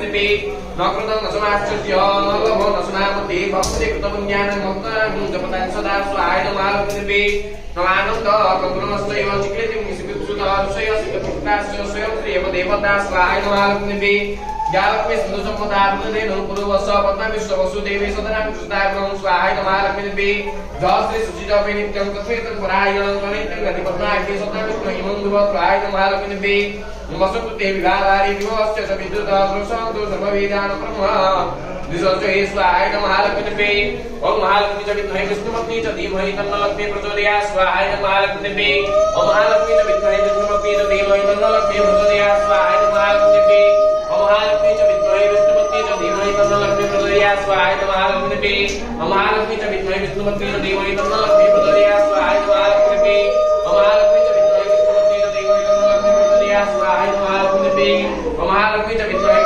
महालक्ष्मीदेवी नकृतं न समाश्चर्य लभो न सुनामते भक्ति कृतं ज्ञानं भक्तां जपतां सदा स्वाहाय नमः महालक्ष्मीदेवी नमानन्द ककुलमस्तैव चिक्लितिं निसिपित्सुतहर्षय सिद्धपुत्रास्य स्वयं श्रीयव देवता स्वाहाय नमः महालक्ष्मीदेवी यालक्ष्मी सिन्धुसम्पदार्पणेन पुरुवस्स पद्मा विश्ववसुदेवी सदनां कृष्णाग्रहं स्वाहाय नमः महालक्ष्मीदेवी जय श्री सुचिजपे नित्यं कथयितं परायणं गणितं गतिपद्माख्ये सदा विष्णुहिमं दुव स्वाहाय नमः महालक्ष्मीदेवी नमस्कृते विभावारि विभवश्च च विद्युतः प्रशान्तो सर्ववेदान ब्रह्म द्विसर्जये स्वाहाय नमः महालक्ष्मीदेवी ओम महालक्ष्मी च विद्महे विष्णुपत्नी च धीमहि तन्नो लक्ष्मी प्रचोदयात् स्वाहाय नमः महालक्ष्मीदेवी ओम महालक्ष्मी च विद्महे विष्णुपत्नी च धीमहि तन्नो लक्ष्मी प्रचोदयात् स्वाहाय नमः महालक्ष्मीदेवी ओम महालक्ष्मी च विद्महे विष्णुपत्नी च धीमहि तन्नो लक्ष्मी प्रचोदयात् स्वाहाय नमः महालक्ष्मीदेवी ओम महालक्ष्मी च विद्महे विष्णुपत्नी च धीमहि तन्नो लक्ष्मी प्रचोदयात् स्वाहाय नमः महालक्ष्मीदेवी ओम महालक्ष्मी च विद्महे विष्णुपत्नी च धीमहि तन्नो लक्ष्मी प्रचोदयात् स्वाहाय नमः महालक्ष्मीदेवी ओम महालक्ष्मी च विद्महे